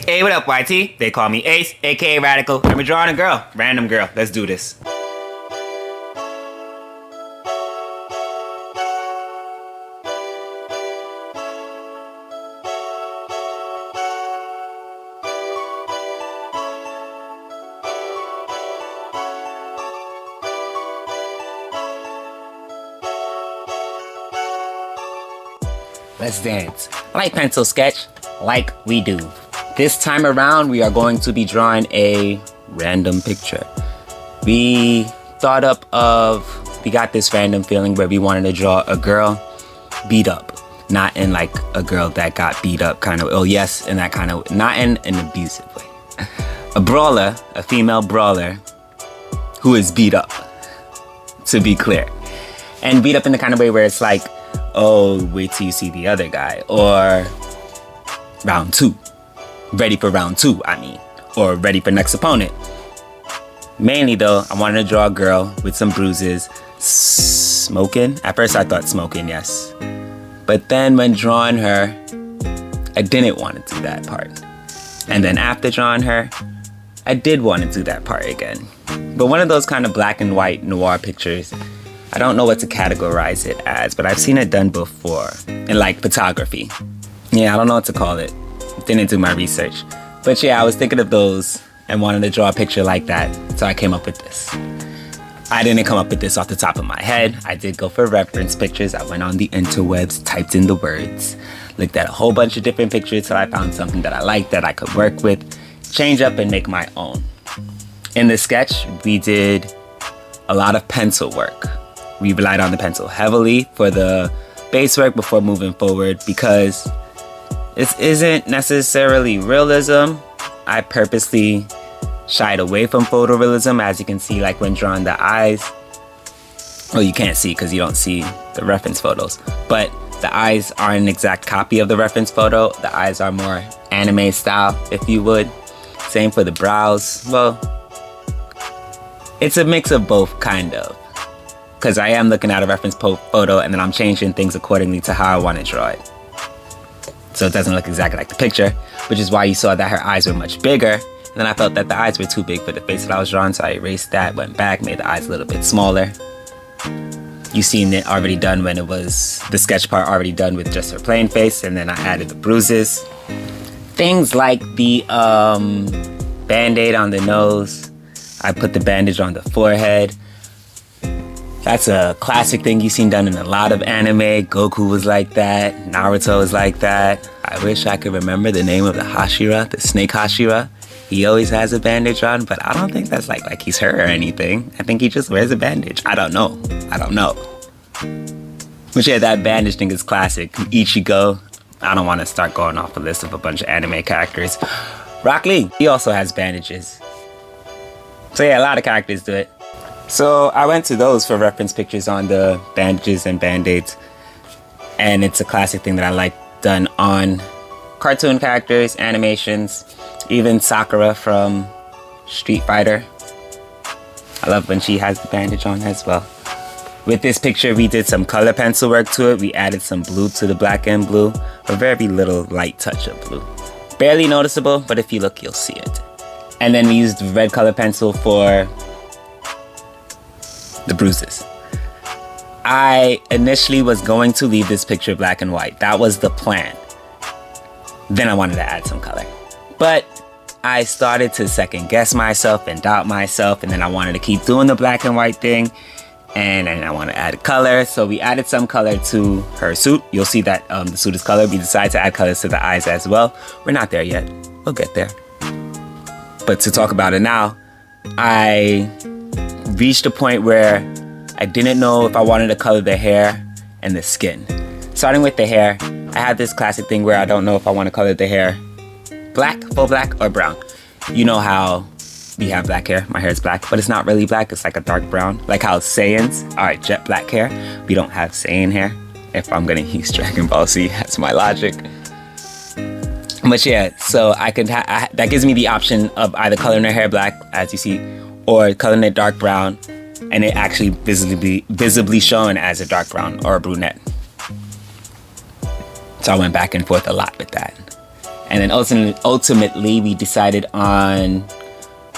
Hey, what up, YT? They call me Ace, aka Radical. I'm drawing a girl. Random girl. Let's do this. Let's dance. Like pencil sketch, like we do. This time around, we are going to be drawing a random picture. We got this random feeling where we wanted to draw a girl beat up. Not in like a girl that got beat up kind of, oh yes, in that kind of, not in an abusive way. A brawler, a female brawler who is beat up, to be clear. And beat up in the kind of way where it's like, oh, wait till you see the other guy, or round two. Ready for round two, I mean, or ready for next opponent. Mainly though, I wanted to draw a girl with some bruises, smoking. At first I thought smoking, yes. But then when drawing her, I didn't want to do that part. And then after drawing her, I did want to do that part again. But one of those kind of black and white noir pictures, I don't know what to categorize it as, but I've seen it done before in like photography. Yeah, I don't know what to call it. Didn't do my research. But yeah, I was thinking of those and wanted to draw a picture like that, so I came up with this. I didn't come up with this off the top of my head. I did go for reference pictures. I went on the interwebs, typed in the words, looked at a whole bunch of different pictures till I found something that I liked that I could work with, change up and make my own. In the sketch, we did a lot of pencil work. We relied on the pencil heavily for the base work before moving forward because this isn't necessarily realism. I purposely shied away from photorealism, as you can see, like when drawing the eyes. Well, you can't see because you don't see the reference photos, but the eyes aren't an exact copy of the reference photo. The eyes are more anime style, if you would. Same for the brows. Well, it's a mix of both, kind of. Because I am looking at a reference photo and then I'm changing things accordingly to how I want to draw it. So it doesn't look exactly like the picture, which is why you saw that her eyes were much bigger. And then I felt that the eyes were too big for the face that I was drawing, so I erased that, went back, made the eyes a little bit smaller. You seen it already done when it was the sketch part already done with just her plain face, and then I added the bruises. Things like the band-aid on the nose. I put the bandage on the forehead. That's a classic thing you've seen done in a lot of anime. Goku was like that. Naruto was like that. I wish I could remember the name of the Hashira, the snake Hashira. He always has a bandage on, but I don't think that's like he's hurt or anything. I think he just wears a bandage. I don't know. But yeah, that bandage thing is classic. Ichigo. I don't want to start going off a list of a bunch of anime characters. Rock Lee, he also has bandages. So yeah, a lot of characters do it. So I went to those for reference pictures on the bandages and band-aids. And it's a classic thing that I like done on cartoon characters, animations, even Sakura from Street Fighter. I love when she has the bandage on as well. With this picture, we did some color pencil work to it. We added some blue to the black and blue. A very little light touch of blue. Barely noticeable, but if you look, you'll see it. And then we used red color pencil for the bruises. I initially was going to leave this picture black and white. That was the plan. Then I wanted to add some color. But I started to second guess myself and doubt myself, and then I wanted to keep doing the black and white thing, and then I want to add color. So we added some color to her suit. You'll see that the suit is colored. We decided to add colors to the eyes as well. We're not there yet. We'll get there. But to talk about it now, I reached a point where I didn't know if I wanted to color the hair and the skin. Starting with the hair, I had this classic thing where I don't know if I want to color the hair black, full black, or brown. You know how we have black hair. My hair is black, but it's not really black. It's like a dark brown. Like how Saiyans are jet black hair. We don't have Saiyan hair. If I'm gonna use Dragon Ball Z, that's my logic. But yeah, so I could that gives me the option of either coloring her hair black, as you see, or coloring it dark brown, and it actually visibly shown as a dark brown or a brunette. So I went back and forth a lot with that. And then ultimately we decided on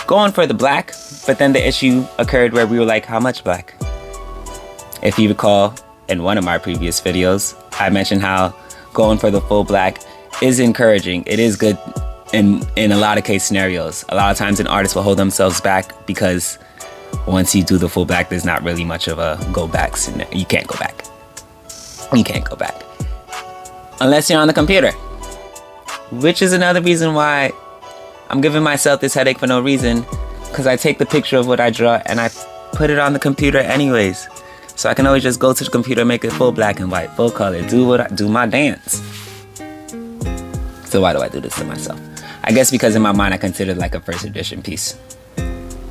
going for the black, but then the issue occurred where we were like, how much black? If you recall, in one of my previous videos, I mentioned how going for the full black is encouraging. It is good in a lot of case scenarios. A lot of times an artist will hold themselves back because once you do the full black, there's not really much of a go back scenario. You can't go back. You can't go back. Unless you're on the computer. Which is another reason why I'm giving myself this headache for no reason. Because I take the picture of what I draw and I put it on the computer anyways. So I can always just go to the computer and make it full black and white, full color, do my dance. So why do I do this to myself? I guess because in my mind I consider it like a first edition piece.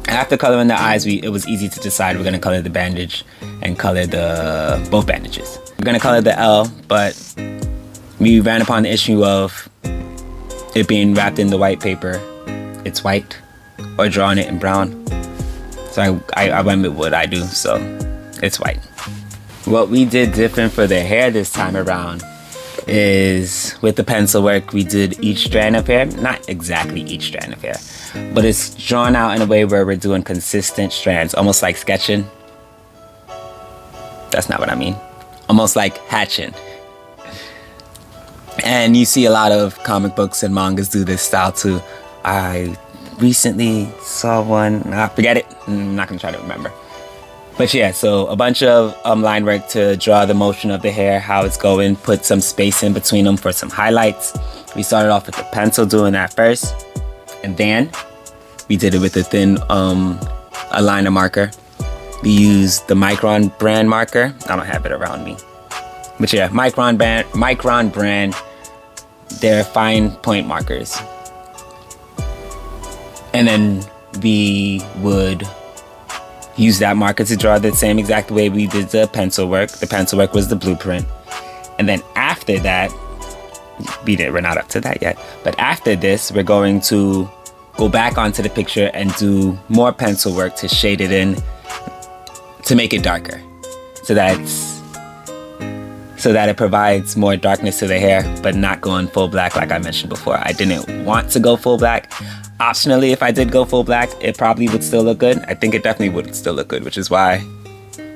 After coloring the eyes, it was easy to decide we're gonna color the bandage and color both bandages. We're gonna color the L, but we ran upon the issue of it being wrapped in the white paper. It's white, or drawing it in brown. So I went with what I do, so it's white. What we did different for the hair this time around is with the pencil work, we did each strand of hair, not exactly each strand of hair, but it's drawn out in a way where we're doing consistent strands, almost like sketching. That's not what I mean. Almost like hatching. And you see a lot of comic books and mangas do this style too. I recently saw one, forget it, I'm not gonna try to remember. But yeah, so a bunch of line work to draw the motion of the hair, how it's going, put some space in between them for some highlights. We started off with the pencil doing that first, and then we did it with a thin aligner marker. We used the Micron brand marker. I don't have it around me. But yeah, Micron brand, they're fine point markers. And then we would use that marker to draw the same exact way we did the pencil work. The pencil work was the blueprint. And then after that, we're not up to that yet. But after this, we're going to go back onto the picture and do more pencil work to shade it in, to make it darker. So that it provides more darkness to the hair, but not going full black like I mentioned before. I didn't want to go full black. Optionally, if I did go full black, it probably would still look good. I think it definitely would still look good, which is why,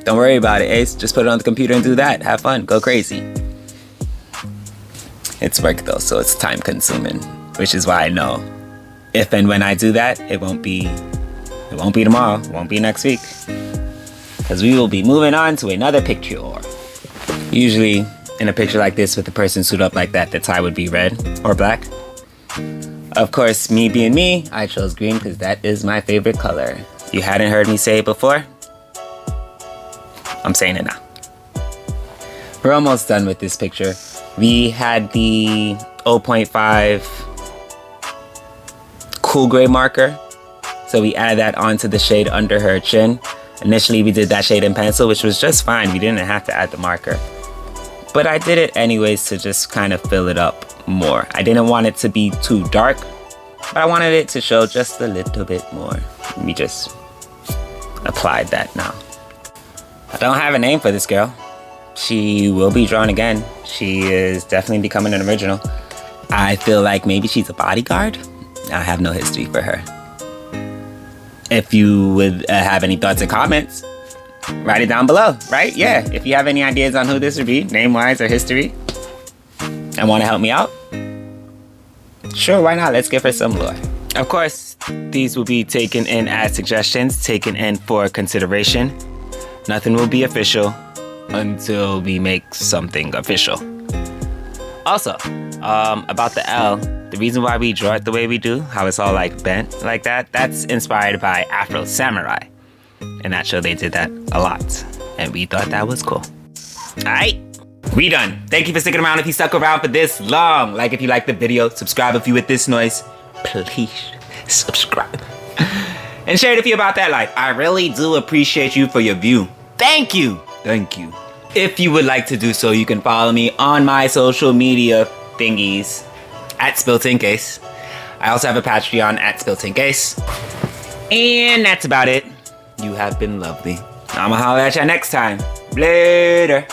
don't worry about it, Ace. Just put it on the computer and do that. Have fun. Go crazy. It's work though, so it's time consuming, which is why I know if and when I do that, it won't be tomorrow, it won't be next week. Because we will be moving on to another picture. Usually, in a picture like this with a person suited up like that, the tie would be red or black. Of course, me being me, I chose green because that is my favorite color. If you hadn't heard me say it before, I'm saying it now. We're almost done with this picture. We had the 0.5 cool gray marker, so we added that onto the shade under her chin. Initially, we did that shade in pencil, which was just fine. We didn't have to add the marker. But I did it anyways to just kind of fill it up more. I didn't want it to be too dark, but I wanted it to show just a little bit more. We just applied that now. I don't have a name for this girl. She will be drawn again. She is definitely becoming an original. I feel like maybe she's a bodyguard. I have no history for her. If you would have any thoughts or comments, write it down below, right? Yeah, if you have any ideas on who this would be, name-wise or history, and want to help me out, sure, why not? Let's give her some lore. Of course, these will be taken in as suggestions, taken in for consideration. Nothing will be official until we make something official. Also, about the L, the reason why we draw it the way we do, how it's all like bent like that, that's inspired by Afro Samurai. In that show, they did that a lot, and we thought that was cool. Alright, we done. Thank you for sticking around if you stuck around for this long. Like if you liked the video, subscribe if you with this noise. Please subscribe. And share it if you're about that life. I really do appreciate you for your view. Thank you. Thank you. If you would like to do so, you can follow me on my social media thingies at Spilt Ink Ace. I also have a Patreon at Spilt Ink Ace. And that's about it. You have been lovely. I'ma holler at ya next time. Later.